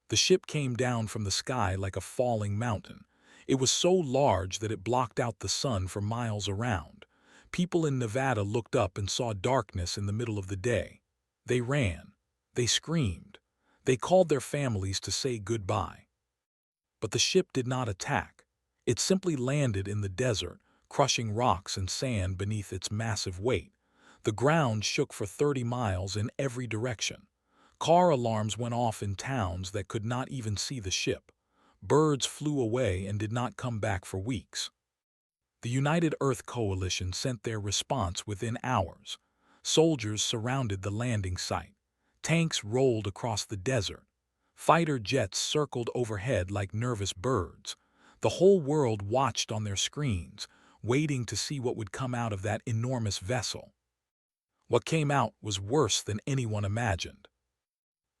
The ship came down from the sky like a falling mountain. It was so large that it blocked out the sun for miles around. People in Nevada looked up and saw darkness in the middle of the day. They ran. They screamed. They called their families to say goodbye. But the ship did not attack. It simply landed in the desert, crushing rocks and sand beneath its massive weight. The ground shook for 30 miles in every direction. Car alarms went off in towns that could not even see the ship. Birds flew away and did not come back for weeks. The United Earth Coalition sent their response within hours. Soldiers surrounded the landing site. Tanks rolled across the desert. Fighter jets circled overhead like nervous birds. The whole world watched on their screens, waiting to see what would come out of that enormous vessel. What came out was worse than anyone imagined.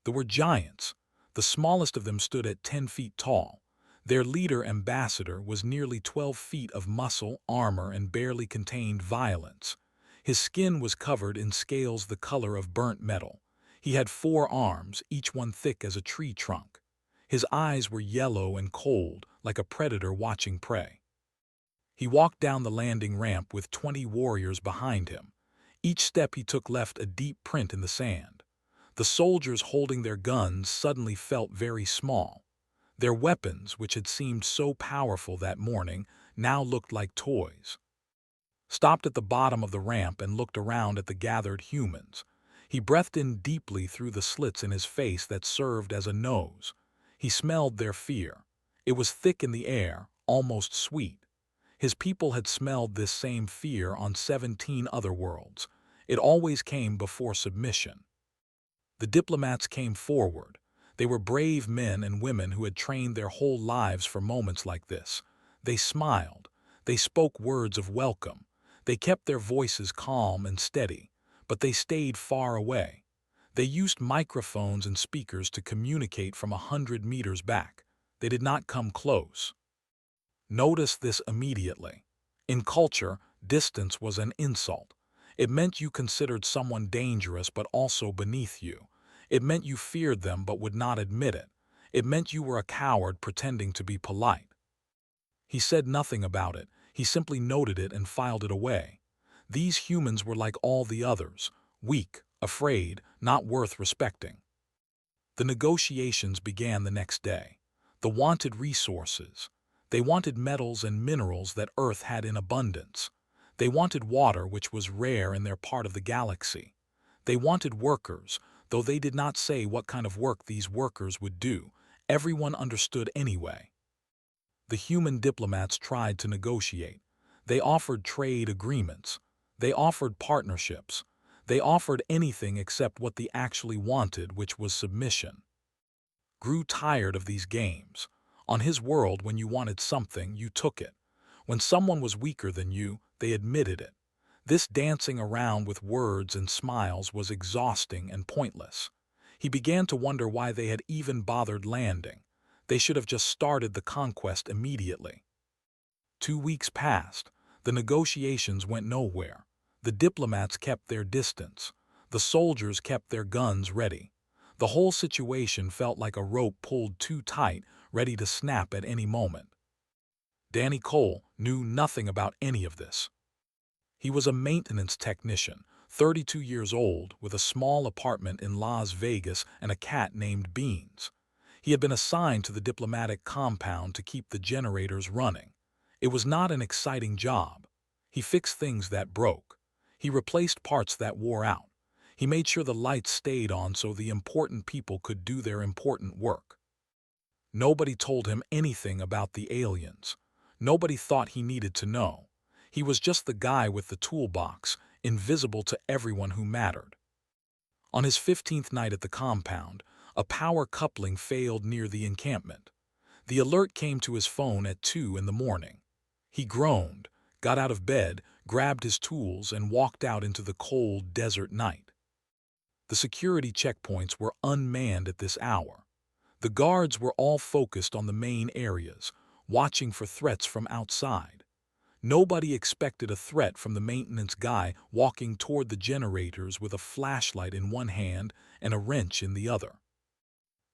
There were giants. The smallest of them stood at 10 feet tall. Their leader, Ambassador, was nearly 12 feet of muscle, armor, and barely contained violence. His skin was covered in scales the color of burnt metal. He had 4 arms, each one thick as a tree trunk. His eyes were yellow and cold, like a predator watching prey. He walked down the landing ramp with 20 warriors behind him. Each step he took left a deep print in the sand. The soldiers holding their guns suddenly felt very small. Their weapons, which had seemed so powerful that morning, now looked like toys. Stopped at the bottom of the ramp and looked around at the gathered humans. He breathed in deeply through the slits in his face that served as a nose. He smelled their fear. It was thick in the air, almost sweet. His people had smelled this same fear on 17 other worlds. It always came before submission. The diplomats came forward. They were brave men and women who had trained their whole lives for moments like this. They smiled. They spoke words of welcome. They kept their voices calm and steady, but they stayed far away. They used microphones and speakers to communicate from 100 meters back. They did not come close. Notice this immediately. In culture, distance was an insult. It meant you considered someone dangerous but also beneath you. It meant you feared them but would not admit it. It meant you were a coward pretending to be polite. He said nothing about it. He simply noted it and filed it away. These humans were like all the others, weak, afraid, not worth respecting. The negotiations began the next day. The wanted resources. They wanted metals and minerals that Earth had in abundance. They wanted water, which was rare in their part of the galaxy. They wanted workers, though they did not say what kind of work these workers would do. Everyone understood anyway. The human diplomats tried to negotiate. They offered trade agreements. They offered partnerships. They offered anything except what they actually wanted, which was submission. Grew tired of these games. On his world, when you wanted something, you took it. When someone was weaker than you, they admitted it. This dancing around with words and smiles was exhausting and pointless. He began to wonder why they had even bothered landing. They should have just started the conquest immediately. 2 weeks passed. The negotiations went nowhere. The diplomats kept their distance. The soldiers kept their guns ready. The whole situation felt like a rope pulled too tight, ready to snap at any moment. Danny Cole knew nothing about any of this. He was a maintenance technician, 32 years old, with a small apartment in Las Vegas and a cat named Beans. He had been assigned to the diplomatic compound to keep the generators running. It was not an exciting job. He fixed things that broke. He replaced parts that wore out. He made sure the lights stayed on so the important people could do their important work. Nobody told him anything about the aliens. Nobody thought he needed to know. He was just the guy with the toolbox, invisible to everyone who mattered. On his 15th night at the compound, a power coupling failed near the encampment. The alert came to his phone at 2 in the morning. He groaned, got out of bed, grabbed his tools, and walked out into the cold desert night. The security checkpoints were unmanned at this hour. The guards were all focused on the main areas, watching for threats from outside. Nobody expected a threat from the maintenance guy walking toward the generators with a flashlight in one hand and a wrench in the other.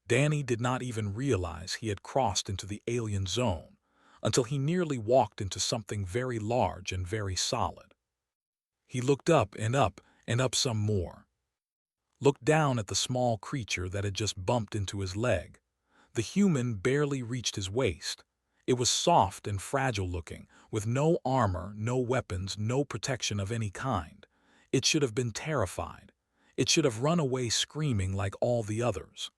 Danny did not even realize he had crossed into the alien zone until he nearly walked into something very large and very solid. He looked up and up some more. Looked down at the small creature that had just bumped into his leg. The human barely reached his waist. It was soft and fragile looking, with no armor, no weapons, no protection of any kind. It should have been terrified. It should have run away screaming like all the others.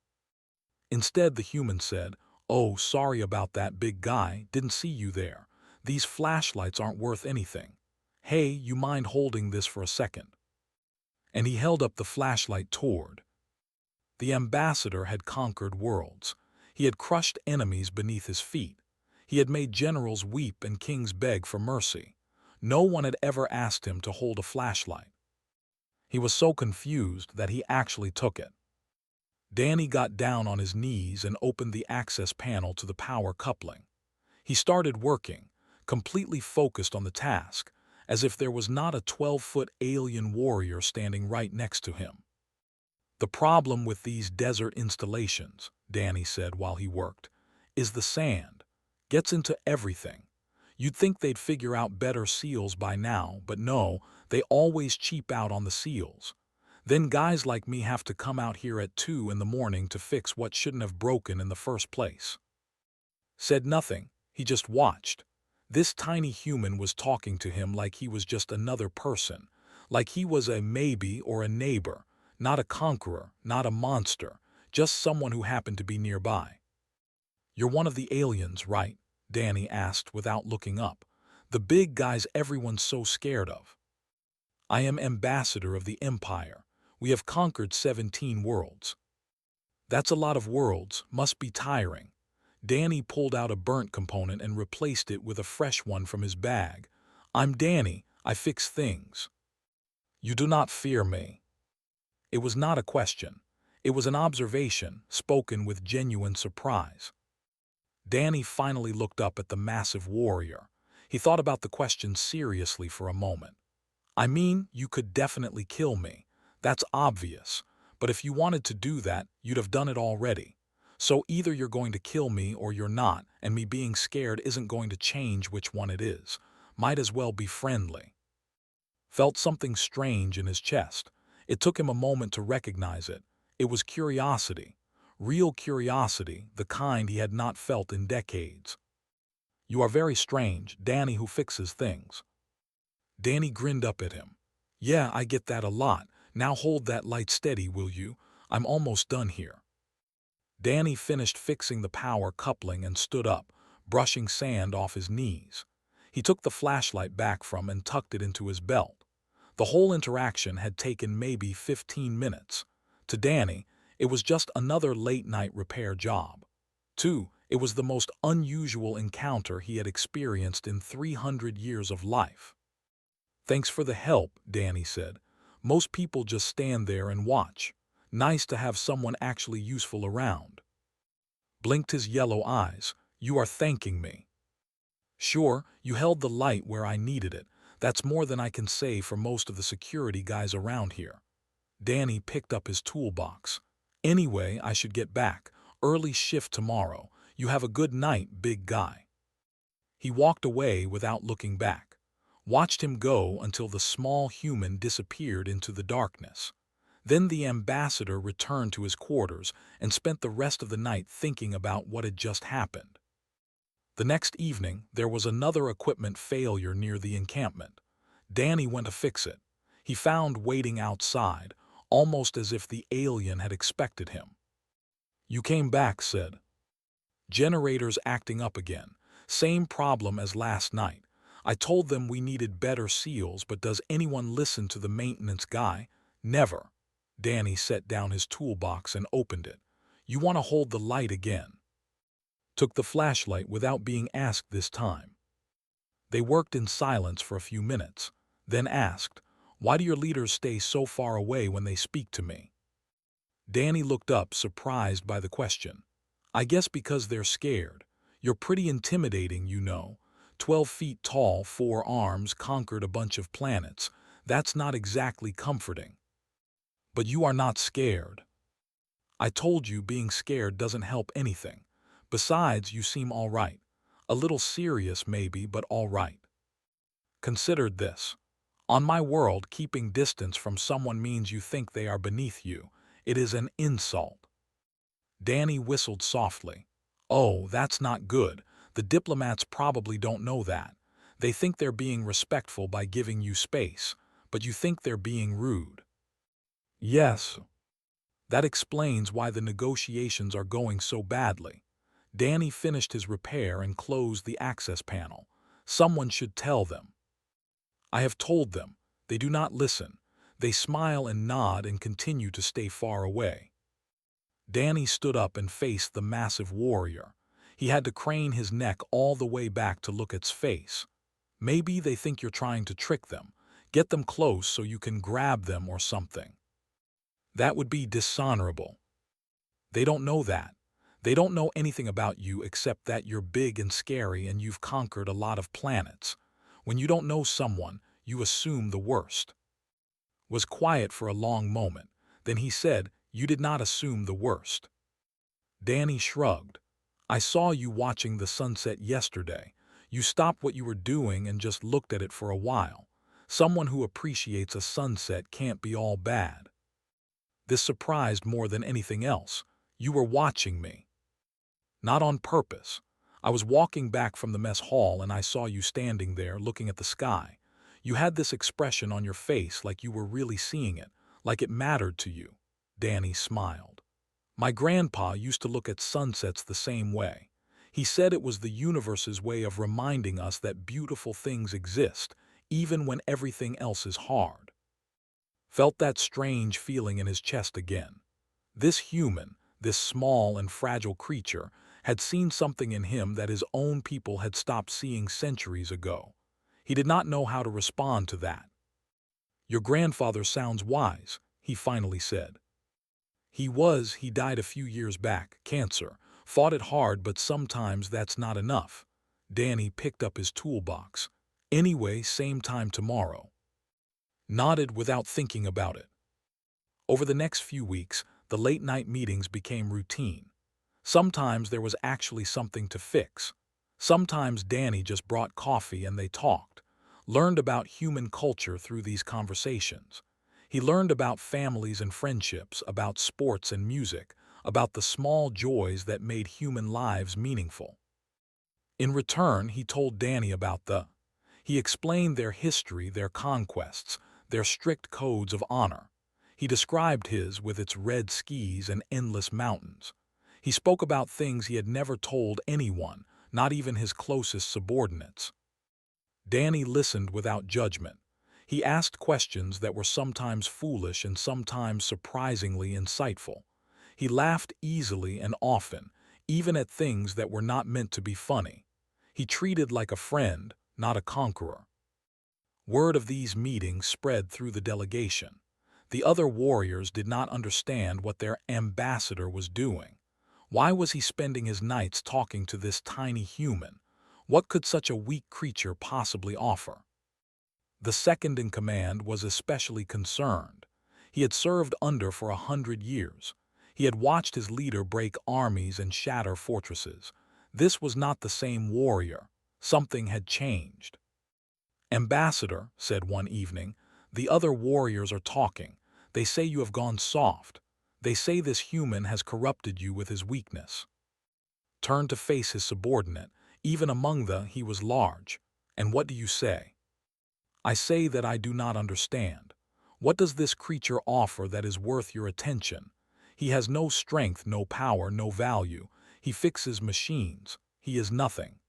Instead, the human said, "Oh, sorry about that, big guy. Didn't see you there. These flashlights aren't worth anything. Hey, you mind holding this for a second?" And he held up the flashlight toward. The ambassador had conquered worlds. He had crushed enemies beneath his feet. He had made generals weep and kings beg for mercy. No one had ever asked him to hold a flashlight. He was so confused that he actually took it. Danny got down on his knees and opened the access panel to the power coupling. He started working, completely focused on the task, as if there was not a 12-foot alien warrior standing right next to him. "The problem with these desert installations," Danny said while he worked, "is the sand. Gets into everything. You'd think they'd figure out better seals by now, but no, they always cheap out on the seals. Then guys like me have to come out here at 2 in the morning to fix what shouldn't have broken in the first place." Said nothing, he just watched. This tiny human was talking to him like he was just another person, like he was a maybe or a neighbor, not a conqueror, not a monster, just someone who happened to be nearby. "You're one of the aliens, right?" Danny asked without looking up. "The big guys everyone's so scared of." "I am ambassador of the Empire. We have conquered 17 worlds." "That's a lot of worlds, must be tiring." Danny pulled out a burnt component and replaced it with a fresh one from his bag. "I'm Danny, I fix things." "You do not fear me." It was not a question. It was an observation, spoken with genuine surprise. Danny finally looked up at the massive warrior. He thought about the question seriously for a moment. "I mean, you could definitely kill me. That's obvious. But if you wanted to do that, you'd have done it already. So either you're going to kill me or you're not, and me being scared isn't going to change which one it is. Might as well be friendly." Felt something strange in his chest. It took him a moment to recognize it. It was curiosity. Real curiosity, the kind he had not felt in decades. "You are very strange, Danny who fixes things." Danny grinned up at him. "Yeah, I get that a lot. Now hold that light steady, will you? I'm almost done here." Danny finished fixing the power coupling and stood up, brushing sand off his knees. He took the flashlight back from and tucked it into his belt. The whole interaction had taken maybe 15 minutes. To Danny, it was just another late-night repair job. It was the most unusual encounter he had experienced in 300 years of life. "Thanks for the help," Danny said. "Most people just stand there and watch. Nice to have someone actually useful around." Blinked his yellow eyes. "You are thanking me." "Sure, you held the light where I needed it. That's more than I can say for most of the security guys around here." Danny picked up his toolbox. "Anyway, I should get back. Early shift tomorrow. You have a good night, big guy." He walked away without looking back. Watched him go until the small human disappeared into the darkness. Then the ambassador returned to his quarters and spent the rest of the night thinking about what had just happened. The next evening, there was another equipment failure near the encampment. Danny went to fix it. He found waiting outside, almost as if the alien had expected him. "You came back," said. "Generators acting up again. Same problem as last night. I told them we needed better seals, but does anyone listen to the maintenance guy? Never." Danny set down his toolbox and opened it. "You want to hold the light again?" Took the flashlight without being asked this time. They worked in silence for a few minutes, then asked, "Why do your leaders stay so far away when they speak to me?" Danny looked up, surprised by the question. "I guess because they're scared. You're pretty intimidating, you know. 12 feet tall, 4 arms, conquered a bunch of planets. That's not exactly comforting." "But you are not scared." I told you being scared doesn't help anything. Besides, you seem all right. A little serious maybe, but all right. Consider this. On my world, keeping distance from someone means you think they are beneath you. It is an insult. Danny whistled softly. Oh, that's not good. The diplomats probably don't know that. They think they're being respectful by giving you space, but you think they're being rude. Yes, that explains why the negotiations are going so badly. Danny finished his repair and closed the access panel. Someone should tell them. I have told them. They do not listen. They smile and nod and continue to stay far away. Danny stood up and faced the massive warrior. He had to crane his neck all the way back to look at its face. Maybe they think you're trying to trick them. Get them close so you can grab them or something. That would be dishonorable. They don't know that. They don't know anything about you except that you're big and scary and you've conquered a lot of planets. When you don't know someone, you assume the worst. Was quiet for a long moment. Then he said, "You did not assume the worst." Danny shrugged. "I saw you watching the sunset yesterday. You stopped what you were doing and just looked at it for a while. Someone who appreciates a sunset can't be all bad." This surprised more than anything else. "You were watching me." "Not on purpose. I was walking back from the mess hall and I saw you standing there looking at the sky. You had this expression on your face like you were really seeing it, like it mattered to you." Danny smiled. "My grandpa used to look at sunsets the same way. He said it was the universe's way of reminding us that beautiful things exist, even when everything else is hard." Felt that strange feeling in his chest again. This human, this small and fragile creature, had seen something in him that his own people had stopped seeing centuries ago. He did not know how to respond to that. "Your grandfather sounds wise," he finally said. He died a few years back, cancer. Fought it hard, but sometimes that's not enough." Danny picked up his toolbox. "Anyway, same time tomorrow." Nodded without thinking about it. Over the next few weeks, the late-night meetings became routine. Sometimes there was actually something to fix. Sometimes Danny just brought coffee and they talked. Learned about human culture through these conversations. He learned about families and friendships, about sports and music, about the small joys that made human lives meaningful. In return, he told Danny about he explained their history, their conquests, their strict codes of honor. He described his with its red skis and endless mountains. He spoke about things he had never told anyone, not even his closest subordinates. Danny listened without judgment. He asked questions that were sometimes foolish and sometimes surprisingly insightful. He laughed easily and often, even at things that were not meant to be funny. He treated like a friend, not a conqueror. Word of these meetings spread through the delegation. The other warriors did not understand what their ambassador was doing. Why was he spending his nights talking to this tiny human? What could such a weak creature possibly offer? The second in command was especially concerned. He had served under for 100 years. He had watched his leader break armies and shatter fortresses. This was not the same warrior. Something had changed. "Ambassador," said one evening, "the other warriors are talking. They say you have gone soft. They say this human has corrupted you with his weakness." Turned to face his subordinate. Even among he was large. "And what do you say?" "I say that I do not understand. What does this creature offer that is worth your attention? He has no strength, no power, no value. He fixes machines. He is nothing."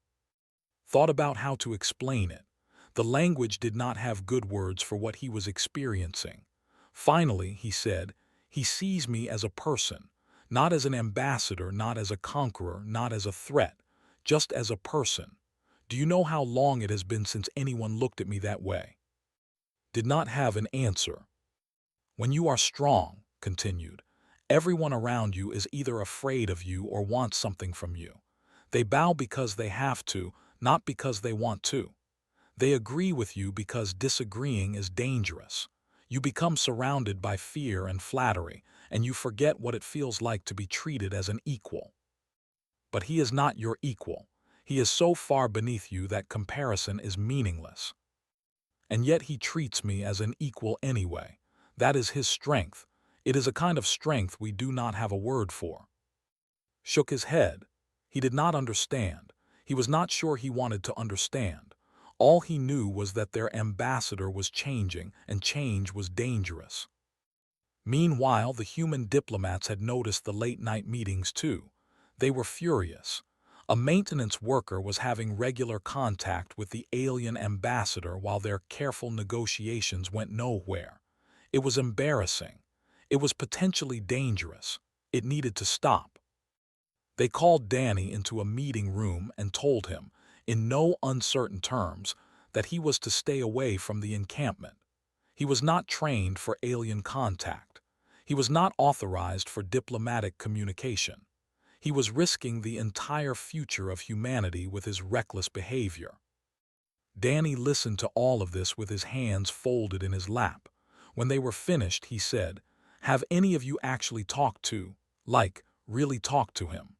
Thought about how to explain it. The language did not have good words for what he was experiencing. Finally, he said, "He sees me as a person, not as an ambassador, not as a conqueror, not as a threat, just as a person. Do you know how long it has been since anyone looked at me that way?" Did not have an answer. "When you are strong," continued, "everyone around you is either afraid of you or wants something from you. They bow because they have to, not because they want to. They agree with you because disagreeing is dangerous. You become surrounded by fear and flattery, and you forget what it feels like to be treated as an equal. But he is not your equal. He is so far beneath you that comparison is meaningless. And yet he treats me as an equal anyway. That is his strength. It is a kind of strength we do not have a word for. Shook his head. He did not understand. He was not sure he wanted to understand. All he knew was that their ambassador was changing, and change was dangerous. Meanwhile, the human diplomats had noticed the late-night meetings too. They were furious. A maintenance worker was having regular contact with the alien ambassador while their careful negotiations went nowhere. It was embarrassing. It was potentially dangerous. It needed to stop. They called Danny into a meeting room and told him, in no uncertain terms, that he was to stay away from the encampment. He was not trained for alien contact. He was not authorized for diplomatic communication. He was risking the entire future of humanity with his reckless behavior. Danny listened to all of this with his hands folded in his lap. When they were finished, he said, "Have any of you actually talked to, really talked to him?"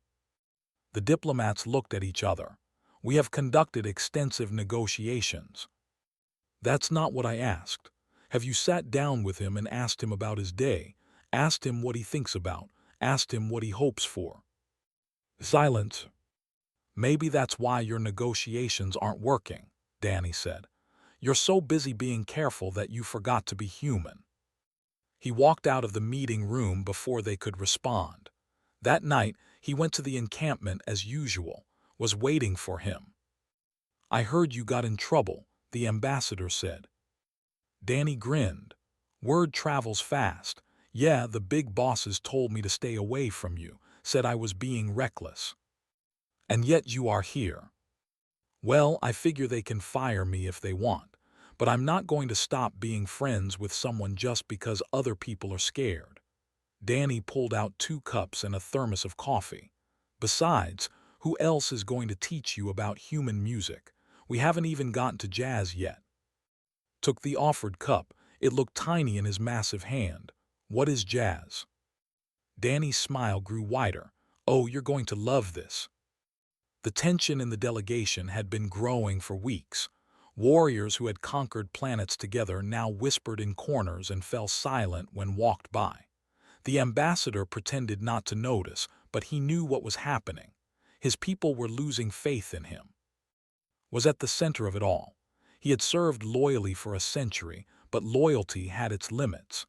The diplomats looked at each other. "We have conducted extensive negotiations." "That's not what I asked. Have you sat down with him and asked him about his day, asked him what he thinks about, asked him what he hopes for?" Silence. "Maybe that's why your negotiations aren't working," Danny said. "You're so busy being careful that you forgot to be human." He walked out of the meeting room before they could respond. That night, he went to the encampment as usual, was waiting for him. "I heard you got in trouble," the ambassador said. Danny grinned. "Word travels fast. Yeah, the big bosses told me to stay away from you, said I was being reckless. And yet you are here. Well, I figure they can fire me if they want, but I'm not going to stop being friends with someone just because other people are scared." Danny pulled out 2 cups and a thermos of coffee. "Besides, who else is going to teach you about human music? We haven't even gotten to jazz yet." Took the offered cup. It looked tiny in his massive hand. "What is jazz?" Danny's smile grew wider. "Oh, you're going to love this." The tension in the delegation had been growing for weeks. Warriors who had conquered planets together now whispered in corners and fell silent when walked by. The ambassador pretended not to notice, but he knew what was happening. His people were losing faith in him. Was at the center of it all. He had served loyally for a century, but loyalty had its limits.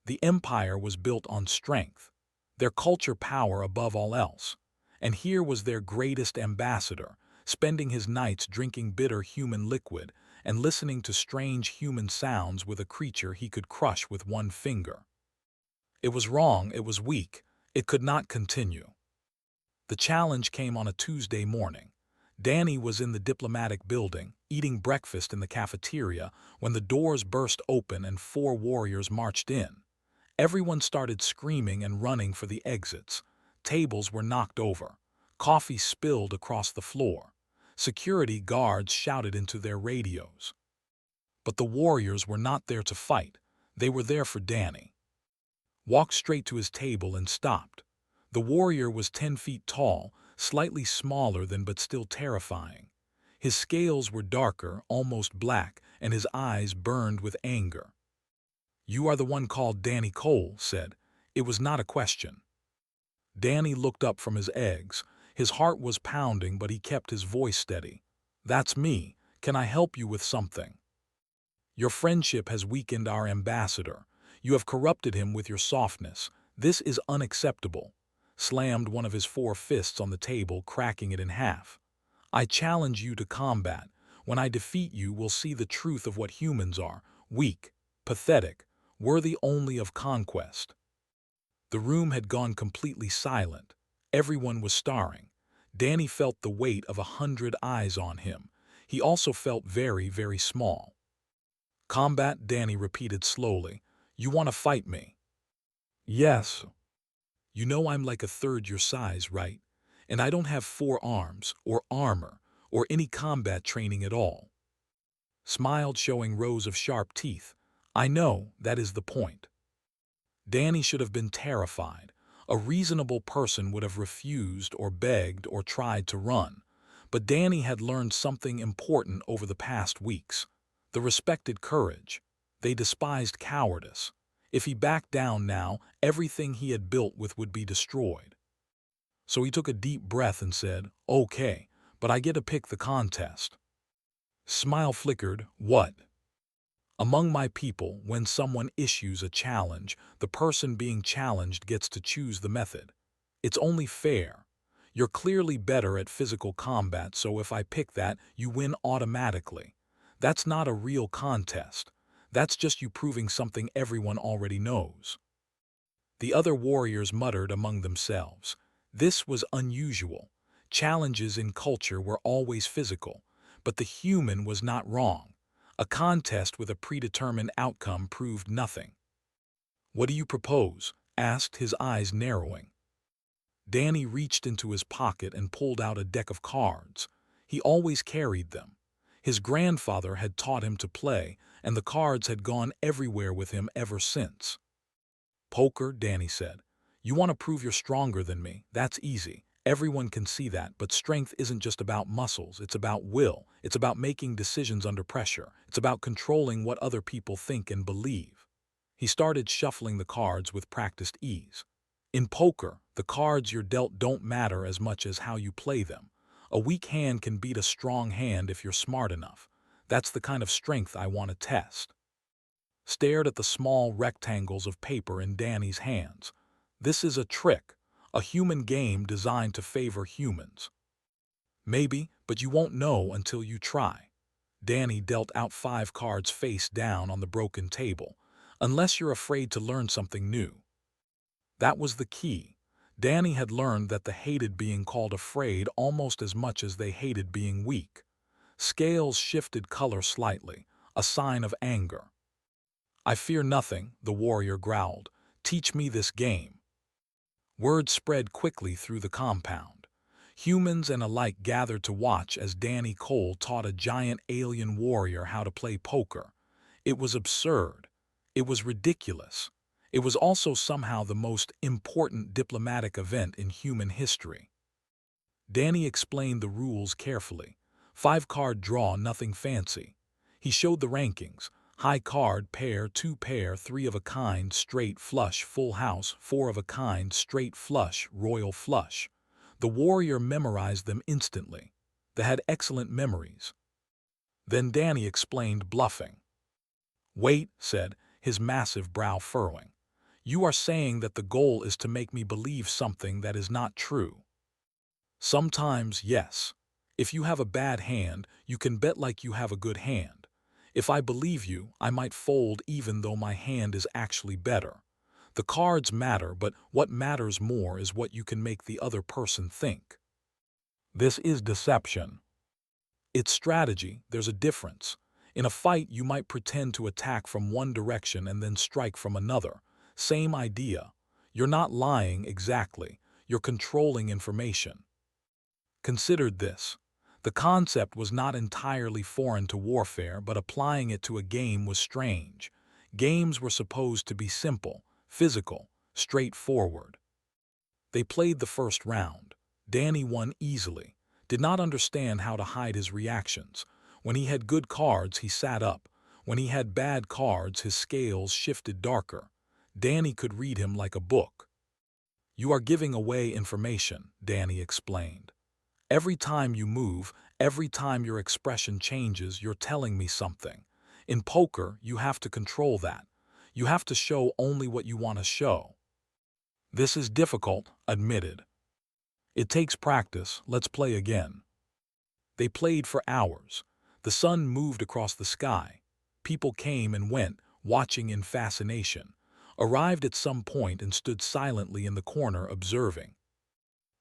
The empire was built on strength, their culture power above all else. And here was their greatest ambassador, spending his nights drinking bitter human liquid and listening to strange human sounds with a creature he could crush with one finger. It was wrong, it was weak, it could not continue. The challenge came on a Tuesday morning. Danny was in the diplomatic building, eating breakfast in the cafeteria, when the doors burst open and 4 warriors marched in. Everyone started screaming and running for the exits. Tables were knocked over. Coffee spilled across the floor. Security guards shouted into their radios. But the warriors were not there to fight. They were there for Danny. Walked straight to his table and stopped. The warrior was 10 feet tall, slightly smaller than but still terrifying. His scales were darker, almost black, and his eyes burned with anger. "You are the one called Danny Cole," said. It was not a question. Danny looked up from his eggs. His heart was pounding, but he kept his voice steady. "That's me. Can I help you with something? Your friendship has weakened our ambassador. You have corrupted him with your softness. This is unacceptable." Slammed one of his 4 fists on the table, cracking it in half. "I challenge you to combat. When I defeat you, we'll see the truth of what humans are. Weak, pathetic, worthy only of conquest." The room had gone completely silent. Everyone was staring. Danny felt the weight of 100 eyes on him. He also felt very, very small. "Combat," Danny repeated slowly. "You want to fight me?" "Yes. You know I'm like a third your size, right? And I don't have 4 arms, or armor, or any combat training at all." Smiled, showing rows of sharp teeth. "I know, that is the point." Danny should have been terrified. A reasonable person would have refused or begged or tried to run. But Danny had learned something important over the past weeks. The respected courage. They despised cowardice. If he backed down now, everything he had built with would be destroyed. So he took a deep breath and said, "Okay, but I get to pick the contest." Smile flickered. "What?" "Among my people, when someone issues a challenge, the person being challenged gets to choose the method. It's only fair. You're clearly better at physical combat, so if I pick that, you win automatically. That's not a real contest. That's just you proving something everyone already knows." The other warriors muttered among themselves. This was unusual. Challenges in culture were always physical, but the human was not wrong. A contest with a predetermined outcome proved nothing. "What do you propose?" asked, his eyes narrowing. Danny reached into his pocket and pulled out a deck of cards. He always carried them. His grandfather had taught him to play, and the cards had gone everywhere with him ever since. "Poker," Danny said. "You want to prove you're stronger than me? That's easy. Everyone can see that, but strength isn't just about muscles, it's about will. It's about making decisions under pressure. It's about controlling what other people think and believe." He started shuffling the cards with practiced ease. "In poker, the cards you're dealt don't matter as much as how you play them. A weak hand can beat a strong hand if you're smart enough. That's the kind of strength I want to test." Stared at the small rectangles of paper in Danny's hands. "This is a trick, a human game designed to favor humans." "Maybe, but you won't know until you try." Danny dealt out 5 cards face down on the broken table. "Unless you're afraid to learn something new." That was the key. Danny had learned that they hated being called afraid almost as much as they hated being weak. Scales shifted color slightly, a sign of anger. "I fear nothing," the warrior growled. "Teach me this game." Word spread quickly through the compound. Humans and alike gathered to watch as Danny Cole taught a giant alien warrior how to play poker. It was absurd. It was ridiculous. It was also somehow the most important diplomatic event in human history. Danny explained the rules carefully. 5-card draw, nothing fancy. He showed the rankings. High card, pair, 2 pair, 3 of a kind, straight flush, full house, 4 of a kind, straight flush, royal flush. The warrior memorized them instantly. They had excellent memories. Then Danny explained bluffing. "Wait," said, his massive brow furrowing. "You are saying that the goal is to make me believe something that is not true." "Sometimes, yes. If you have a bad hand, you can bet like you have a good hand. If I believe you, I might fold even though my hand is actually better. The cards matter, but what matters more is what you can make the other person think. This is deception. It's strategy. There's a difference. In a fight, you might pretend to attack from one direction and then strike from another. Same idea. You're not lying exactly. You're controlling information." Considered this. The concept was not entirely foreign to warfare, but applying it to a game was strange. Games were supposed to be simple, physical, straightforward. They played the first round. Danny won easily. Did not understand how to hide his reactions. When he had good cards, he sat up. When he had bad cards, his scales shifted darker. Danny could read him like a book. "You are giving away information," Danny explained. "Every time you move, every time your expression changes, you're telling me something. In poker, you have to control that. You have to show only what you want to show." "This is difficult," admitted. "It takes practice. Let's play again." They played for hours. The sun moved across the sky. People came and went, watching in fascination. Arrived at some point and stood silently in the corner observing.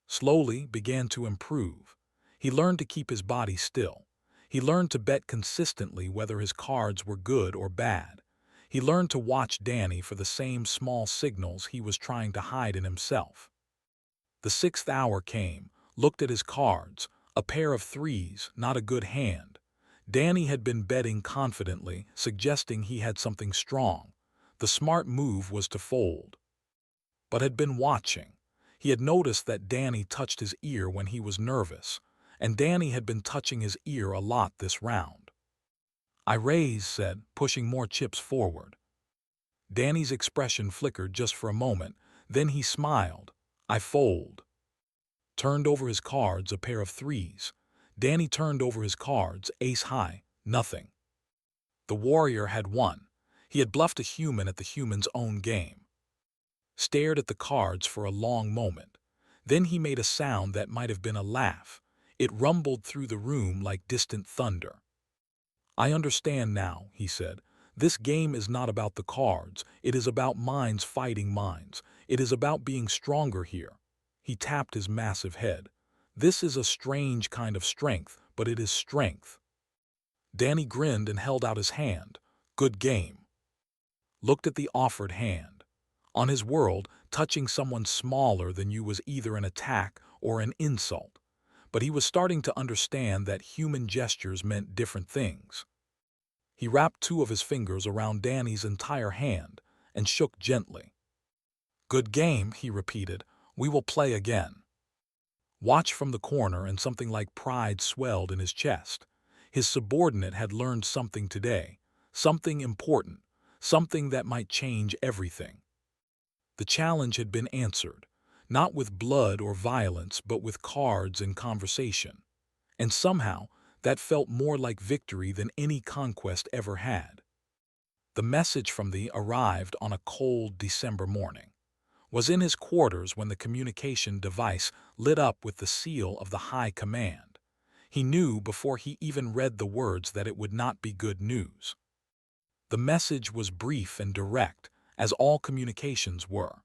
Slowly began to improve. He learned to keep his body still. He learned to bet consistently whether his cards were good or bad. He learned to watch Danny for the same small signals he was trying to hide in himself. The 6th hour came, looked at his cards, a pair of 3s, not a good hand. Danny had been betting confidently, suggesting he had something strong. The smart move was to fold, but had been watching. He had noticed that Danny touched his ear when he was nervous, and Danny had been touching his ear a lot this round. "I raise," said, pushing more chips forward. Danny's expression flickered just for a moment, then he smiled. "I fold." Turned over his cards, a pair of threes. Danny turned over his cards, ace high, nothing. The warrior had won. He had bluffed a human at the human's own game. Stared at the cards for a long moment. Then he made a sound that might have been a laugh. It rumbled through the room like distant thunder. "I understand now," he said. "This game is not about the cards. It is about minds fighting minds. It is about being stronger here." He tapped his massive head. "This is a strange kind of strength, but it is strength." Danny grinned and held out his hand. "Good game." Looked at the offered hand. On his world, touching someone smaller than you was either an attack or an insult. But he was starting to understand that human gestures meant different things. He wrapped two of his fingers around Danny's entire hand and shook gently. "Good game," he repeated. "We will play again." Watched from the corner, and something like pride swelled in his chest. His subordinate had learned something today, something important, something that might change everything. The challenge had been answered, not with blood or violence, but with cards and conversation. And somehow, that felt more like victory than any conquest ever had. The message from the arrived on a cold December morning. Was in his quarters when the communication device lit up with the seal of the High Command. He knew before he even read the words that it would not be good news. The message was brief and direct, as all communications were.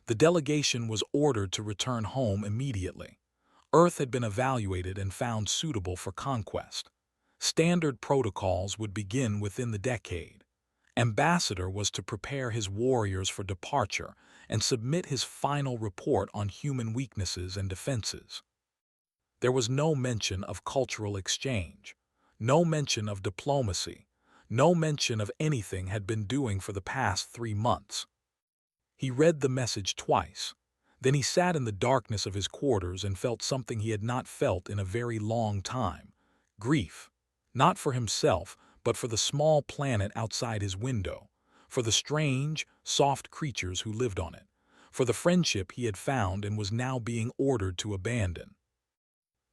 The delegation was ordered to return home immediately. Earth had been evaluated and found suitable for conquest. Standard protocols would begin within the decade. Ambassador was to prepare his warriors for departure and submit his final report on human weaknesses and defenses. There was no mention of cultural exchange, no mention of diplomacy, no mention of anything had been doing for the past 3 months. He read the message twice. Then he sat in the darkness of his quarters and felt something he had not felt in a very long time. Grief. Not for himself, but for the small planet outside his window, for the strange, soft creatures who lived on it, for the friendship he had found and was now being ordered to abandon.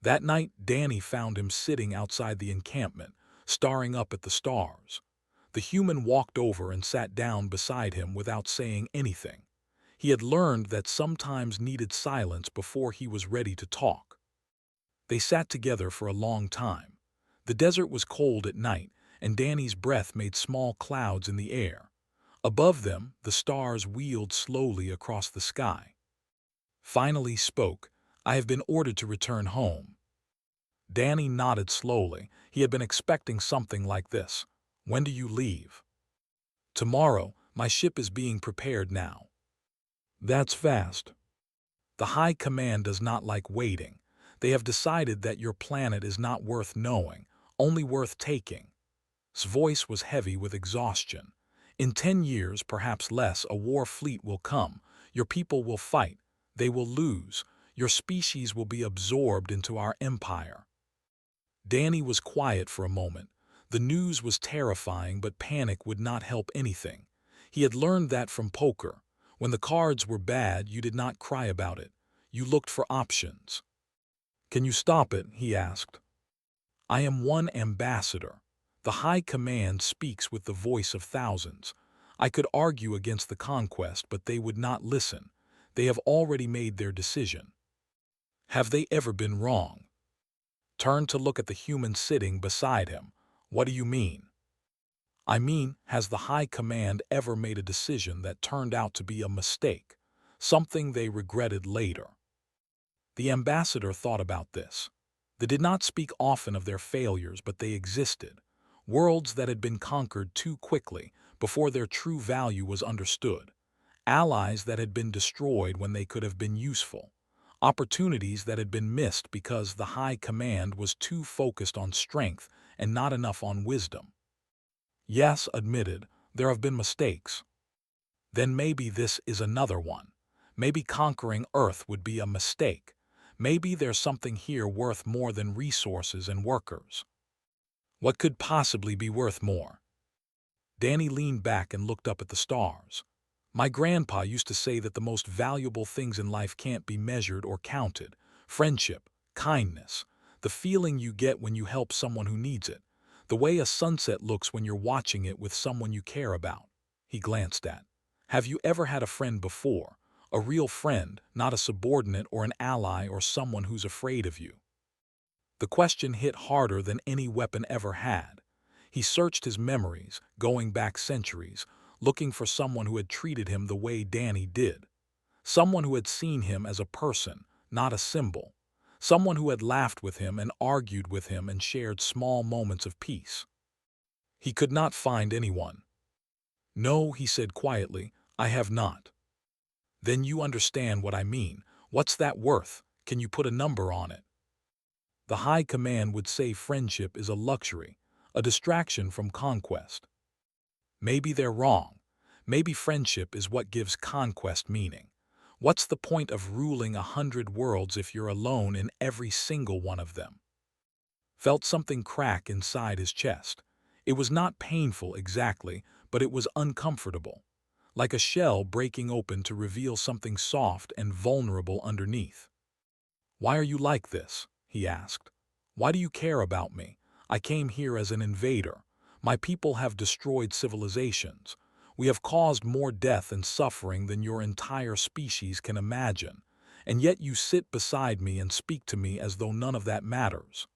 That night, Danny found him sitting outside the encampment, staring up at the stars. The human walked over and sat down beside him without saying anything. He had learned that sometimes needed silence before he was ready to talk. They sat together for a long time. The desert was cold at night, and Danny's breath made small clouds in the air. Above them, the stars wheeled slowly across the sky. Finally spoke, "I have been ordered to return home." Danny nodded slowly. He had been expecting something like this. "When do you leave?" "Tomorrow. My ship is being prepared now." "That's fast." "The High Command does not like waiting. They have decided that your planet is not worth knowing, only worth taking." His voice was heavy with exhaustion. "In 10 years, perhaps less, a war fleet will come. Your people will fight. They will lose. Your species will be absorbed into our empire." Danny was quiet for a moment. The news was terrifying, but panic would not help anything. He had learned that from poker. When the cards were bad, you did not cry about it. You looked for options. "Can you stop it?" he asked. "I am one ambassador. The High Command speaks with the voice of thousands. I could argue against the conquest, but they would not listen. They have already made their decision." "Have they ever been wrong?" Turned to look at the human sitting beside him. "What do you mean?" "I mean, has the High Command ever made a decision that turned out to be a mistake, something they regretted later?" The ambassador thought about this. They did not speak often of their failures, but they existed. Worlds that had been conquered too quickly before their true value was understood. Allies that had been destroyed when they could have been useful. Opportunities that had been missed because the High Command was too focused on strength and not enough on wisdom. "Yes," admitted, "there have been mistakes." Then maybe this is another one. Maybe conquering Earth would be a mistake. Maybe there's something here worth more than resources and workers. What could possibly be worth more? Danny leaned back and looked up at the stars. My grandpa used to say that the most valuable things in life can't be measured or counted. Friendship, kindness, the feeling you get when you help someone who needs it, the way a sunset looks when you're watching it with someone you care about. He glanced at. Have you ever had a friend before? A real friend, not a subordinate or an ally or someone who's afraid of you. The question hit harder than any weapon ever had. He searched his memories, going back centuries, looking for someone who had treated him the way Danny did. Someone who had seen him as a person, not a symbol. Someone who had laughed with him and argued with him and shared small moments of peace. He could not find anyone. No, he said quietly, I have not. Then you understand what I mean. What's that worth? Can you put a number on it? The high command would say friendship is a luxury, a distraction from conquest. Maybe they're wrong. Maybe friendship is what gives conquest meaning. What's the point of ruling 100 worlds if you're alone in every single one of them? Felt something crack inside his chest. It was not painful exactly, but it was uncomfortable, like a shell breaking open to reveal something soft and vulnerable underneath. Why are you like this? He asked. Why do you care about me? I came here as an invader. My people have destroyed civilizations. We have caused more death and suffering than your entire species can imagine, and yet you sit beside me and speak to me as though none of that matters.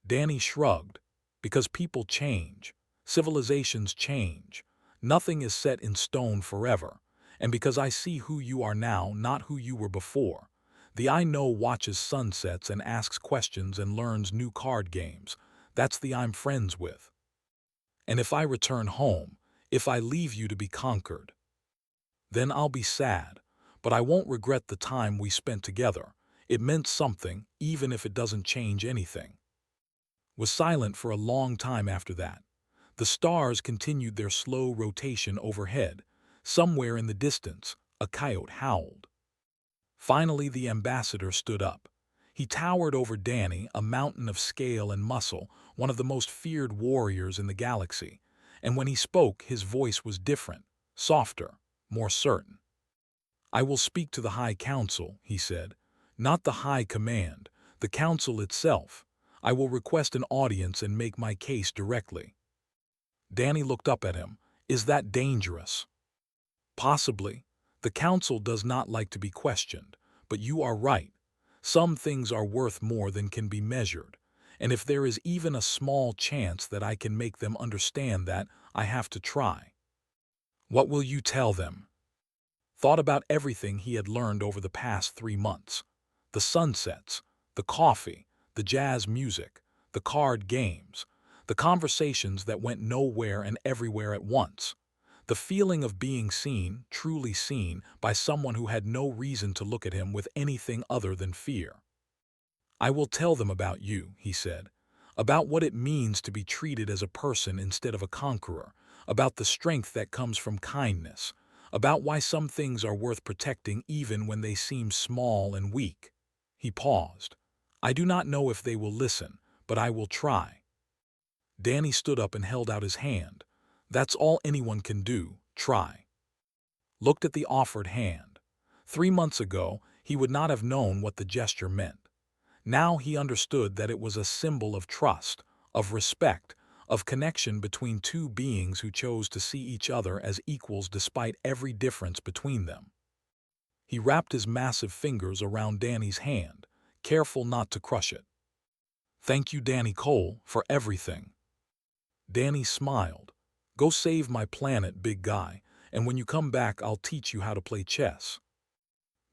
Danny shrugged. Because people change. Civilizations change. Nothing is set in stone forever. And because I see who you are now, not who you were before. The I know watches sunsets and asks questions and learns new card games. That's the I'm friends with. And if I return home, if I leave you to be conquered, then I'll be sad, but I won't regret the time we spent together. It meant something, even if it doesn't change anything. Was silent for a long time after that. The stars continued their slow rotation overhead. Somewhere in the distance, a coyote howled. Finally, the ambassador stood up. He towered over Danny, a mountain of scale and muscle, one of the most feared warriors in the galaxy. And when he spoke, his voice was different, softer, more certain. I will speak to the High Council, he said. Not the High Command, the Council itself. I will request an audience and make my case directly. Danny looked up at him. Is that dangerous? Possibly. The Council does not like to be questioned, but you are right. Some things are worth more than can be measured, and if there is even a small chance that I can make them understand that, I have to try. What will you tell them? Thought about everything he had learned over the past 3 months. The sunsets, the coffee, the jazz music, the card games, the conversations that went nowhere and everywhere at once. The feeling of being seen, truly seen, by someone who had no reason to look at him with anything other than fear. I will tell them about you, he said, about what it means to be treated as a person instead of a conqueror, about the strength that comes from kindness, about why some things are worth protecting even when they seem small and weak. He paused. I do not know if they will listen, but I will try. Danny stood up and held out his hand. That's all anyone can do, try. Looked at the offered hand. 3 months ago, he would not have known what the gesture meant. Now he understood that it was a symbol of trust, of respect, of connection between two beings who chose to see each other as equals despite every difference between them. He wrapped his massive fingers around Danny's hand, careful not to crush it. Thank you, Danny Cole, for everything. Danny smiled. Go save my planet, big guy, and when you come back I'll teach you how to play chess.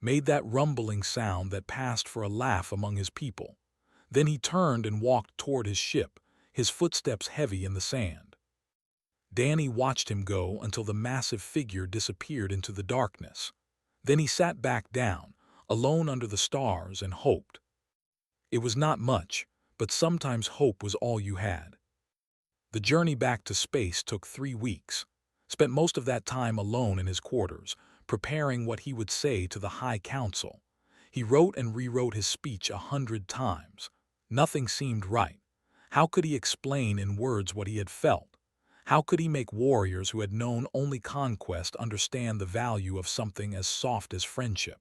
Made that rumbling sound that passed for a laugh among his people. Then he turned and walked toward his ship, his footsteps heavy in the sand. Danny watched him go until the massive figure disappeared into the darkness. Then he sat back down, alone under the stars, and hoped. It was not much, but sometimes hope was all you had. The journey back to space took 3 weeks. spent most of that time alone in his quarters, preparing what he would say to the High Council. He wrote and rewrote his speech 100 times. Nothing seemed right. How could he explain in words what he had felt? How could he make warriors who had known only conquest understand the value of something as soft as friendship?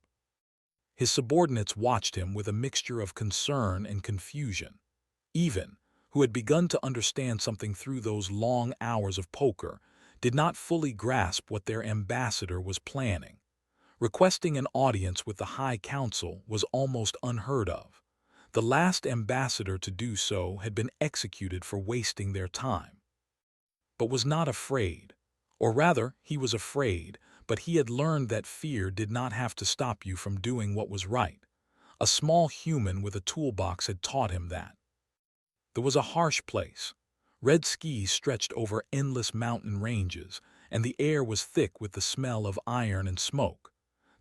His subordinates watched him with a mixture of concern and confusion. Even, who had begun to understand something through those long hours of poker, did not fully grasp what their ambassador was planning. Requesting an audience with the High Council was almost unheard of. The last ambassador to do so had been executed for wasting their time. But was not afraid. Or rather, he was afraid, but he had learned that fear did not have to stop you from doing what was right. A small human with a toolbox had taught him that. There was a harsh place. Red skis stretched over endless mountain ranges, and the air was thick with the smell of iron and smoke.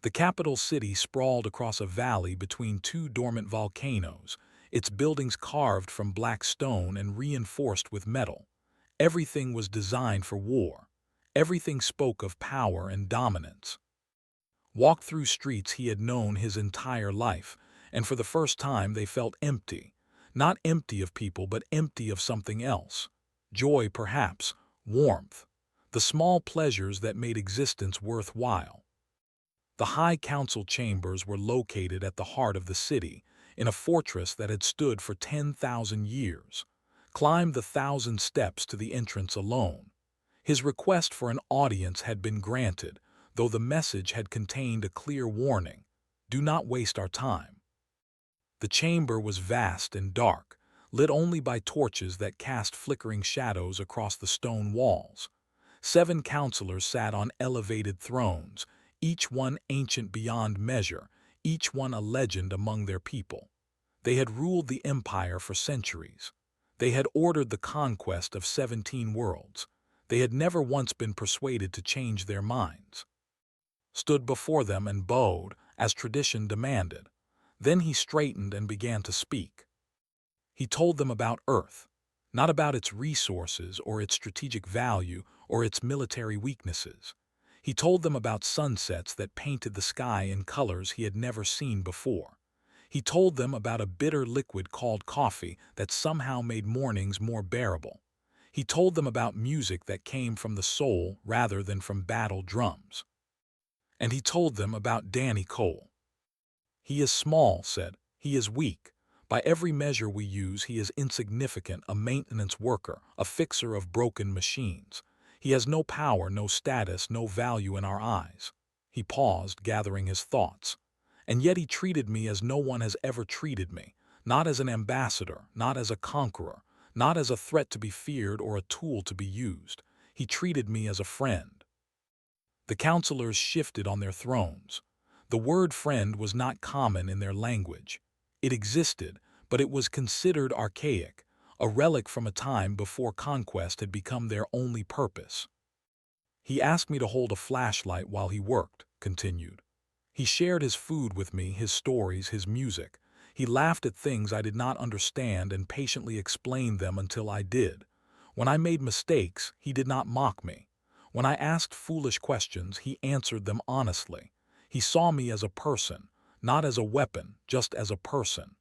The capital city sprawled across a valley between two dormant volcanoes, its buildings carved from black stone and reinforced with metal. Everything was designed for war. Everything spoke of power and dominance. Walked through streets he had known his entire life, and for the first time they felt empty. Not empty of people, but empty of something else. Joy, perhaps, warmth, the small pleasures that made existence worthwhile. The High Council chambers were located at the heart of the city, in a fortress that had stood for 10,000 years. Climbed the 1,000 steps to the entrance alone. His request for an audience had been granted, though the message had contained a clear warning: do not waste our time. The chamber was vast and dark, lit only by torches that cast flickering shadows across the stone walls. 7 counselors sat on elevated thrones, each one ancient beyond measure, each one a legend among their people. They had ruled the empire for centuries. They had ordered the conquest of 17 worlds. They had never once been persuaded to change their minds. Stood before them and bowed, as tradition demanded. Then he straightened and began to speak. He told them about Earth, not about its resources or its strategic value or its military weaknesses. He told them about sunsets that painted the sky in colors he had never seen before. He told them about a bitter liquid called coffee that somehow made mornings more bearable. He told them about music that came from the soul rather than from battle drums. And he told them about Danny Cole. He is small, said. He is weak. By every measure we use, he is insignificant, a maintenance worker, a fixer of broken machines. He has no power, no status, no value in our eyes. He paused, gathering his thoughts. And yet he treated me as no one has ever treated me, not as an ambassador, not as a conqueror, not as a threat to be feared or a tool to be used. He treated me as a friend. The counselors shifted on their thrones. The word friend was not common in their language. It existed, but it was considered archaic, a relic from a time before conquest had become their only purpose. He asked me to hold a flashlight while he worked, continued. He shared his food with me, his stories, his music. He laughed at things I did not understand and patiently explained them until I did. When I made mistakes, he did not mock me. When I asked foolish questions, he answered them honestly. He saw me as a person, not as a weapon, just as a person.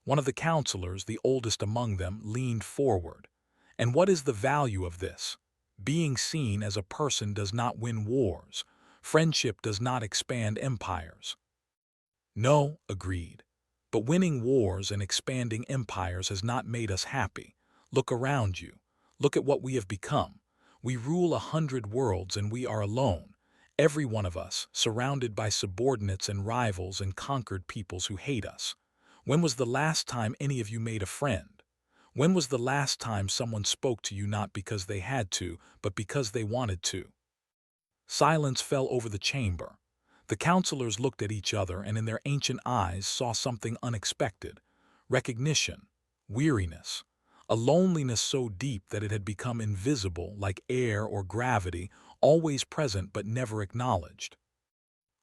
One of the counselors, the oldest among them, leaned forward. And what is the value of this? Being seen as a person does not win wars. Friendship does not expand empires. No, agreed. But winning wars and expanding empires has not made us happy. Look around you. Look at what we have become. We rule 100 worlds and we are alone. Every one of us, surrounded by subordinates and rivals and conquered peoples who hate us. When was the last time any of you made a friend? When was the last time someone spoke to you not because they had to, but because they wanted to? Silence fell over the chamber. The counselors looked at each other and in their ancient eyes saw something unexpected. Recognition, weariness, a loneliness so deep that it had become invisible, like air or gravity, always present but never acknowledged.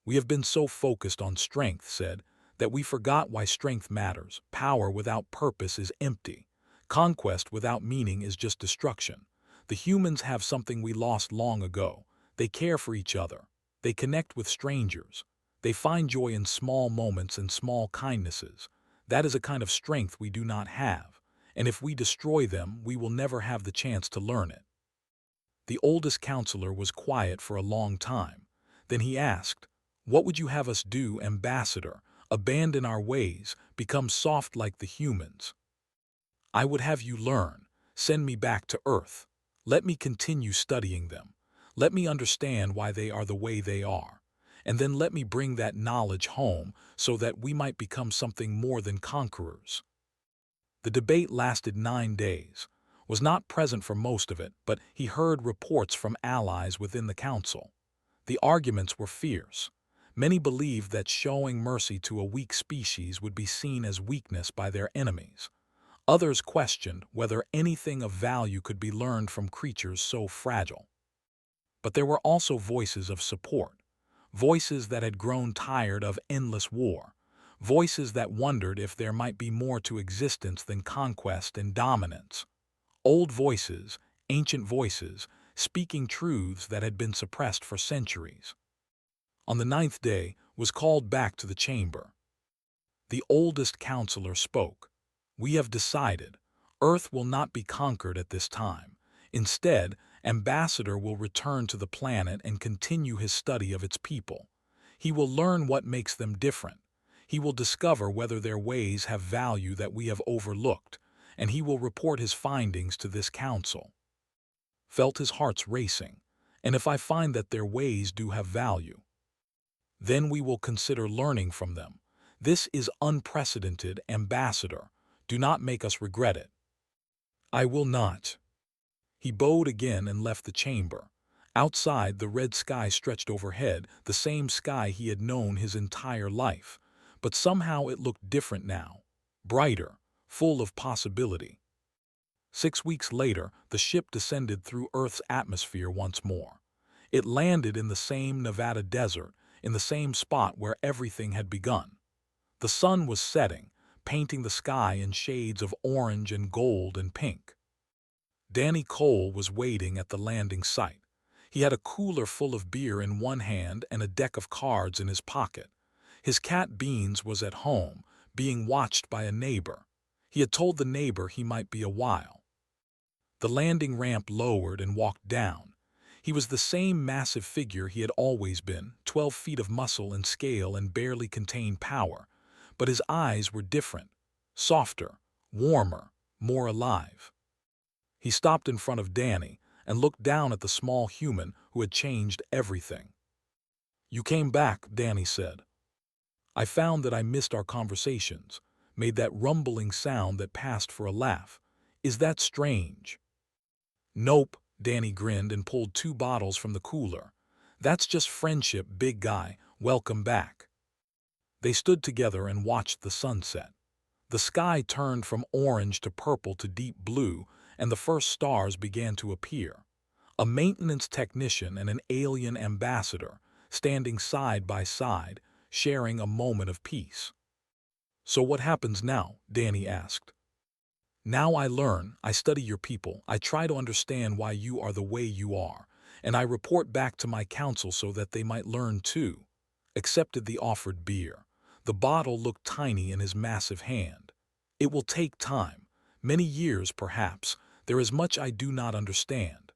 We have been so focused on strength, said, that we forgot why strength matters. Power without purpose is empty. Conquest without meaning is just destruction. The humans have something we lost long ago. They care for each other. They connect with strangers. They find joy in small moments and small kindnesses. That is a kind of strength we do not have, and if we destroy them, we will never have the chance to learn it." The oldest counselor was quiet for a long time. Then he asked, "What would you have us do, Ambassador? Abandon our ways, become soft like the humans?" "I would have you learn. Send me back to Earth. Let me continue studying them. Let me understand why they are the way they are. And then let me bring that knowledge home so that we might become something more than conquerors." The debate lasted 9 days. Was not present for most of it, but he heard reports from allies within the council. The arguments were fierce. Many believed that showing mercy to a weak species would be seen as weakness by their enemies. Others questioned whether anything of value could be learned from creatures so fragile. But there were also voices of support, voices that had grown tired of endless war, voices that wondered if there might be more to existence than conquest and dominance. Old voices, ancient voices, speaking truths that had been suppressed for centuries. On the 9th day was called back to the chamber. The oldest counselor spoke. "We have decided. Earth will not be conquered at this time. Instead, Ambassador will return to the planet and continue his study of its people. He will learn what makes them different. He will discover whether their ways have value that we have overlooked, and he will report his findings to this council." Felt his heart's racing. "And if I find that their ways do have value, then we will consider learning from them. This is unprecedented, Ambassador. Do not make us regret it." "I will not." He bowed again and left the chamber. Outside, the red sky stretched overhead, the same sky he had known his entire life. But somehow it looked different now, brighter, full of possibility. 6 weeks later, the ship descended through Earth's atmosphere once more. It landed in the same Nevada desert, in the same spot where everything had begun. The sun was setting, painting the sky in shades of orange and gold and pink. Danny Cole was waiting at the landing site. He had a cooler full of beer in one hand and a deck of cards in his pocket. His cat Beans was at home, being watched by a neighbor. He had told the neighbor he might be a while. The landing ramp lowered and walked down. He was the same massive figure he had always been, 12 feet of muscle and scale and barely contained power. But his eyes were different, softer, warmer, more alive. He stopped in front of Danny and looked down at the small human who had changed everything. "You came back," Danny said. "I found that I missed our conversations, made that rumbling sound that passed for a laugh. Is that strange?" "Nope," Danny grinned and pulled 2 bottles from the cooler. "That's just friendship, big guy. Welcome back." They stood together and watched the sunset. The sky turned from orange to purple to deep blue, and the first stars began to appear. A maintenance technician and an alien ambassador, standing side by side, sharing a moment of peace. "So what happens now?" Danny asked. "Now I learn, I study your people, I try to understand why you are the way you are, and I report back to my council so that they might learn too." Accepted the offered beer. The bottle looked tiny in his massive hand. "It will take time, many years perhaps. There is much I do not understand."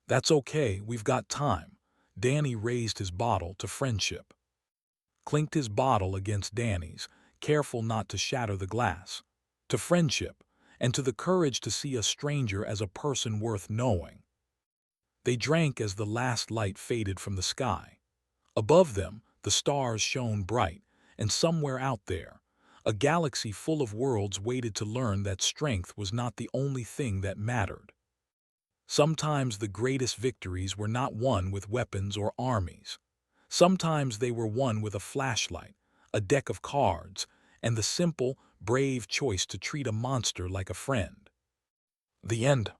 "That's okay, we've got time." Danny raised his bottle to friendship. Clinked his bottle against Danny's, careful not to shatter the glass. "To friendship, and to the courage to see a stranger as a person worth knowing." They drank as the last light faded from the sky. Above them, the stars shone bright, and somewhere out there, a galaxy full of worlds waited to learn that strength was not the only thing that mattered. Sometimes the greatest victories were not won with weapons or armies. Sometimes they were won with a flashlight, a deck of cards, and the simple, brave choice to treat a monster like a friend. The end.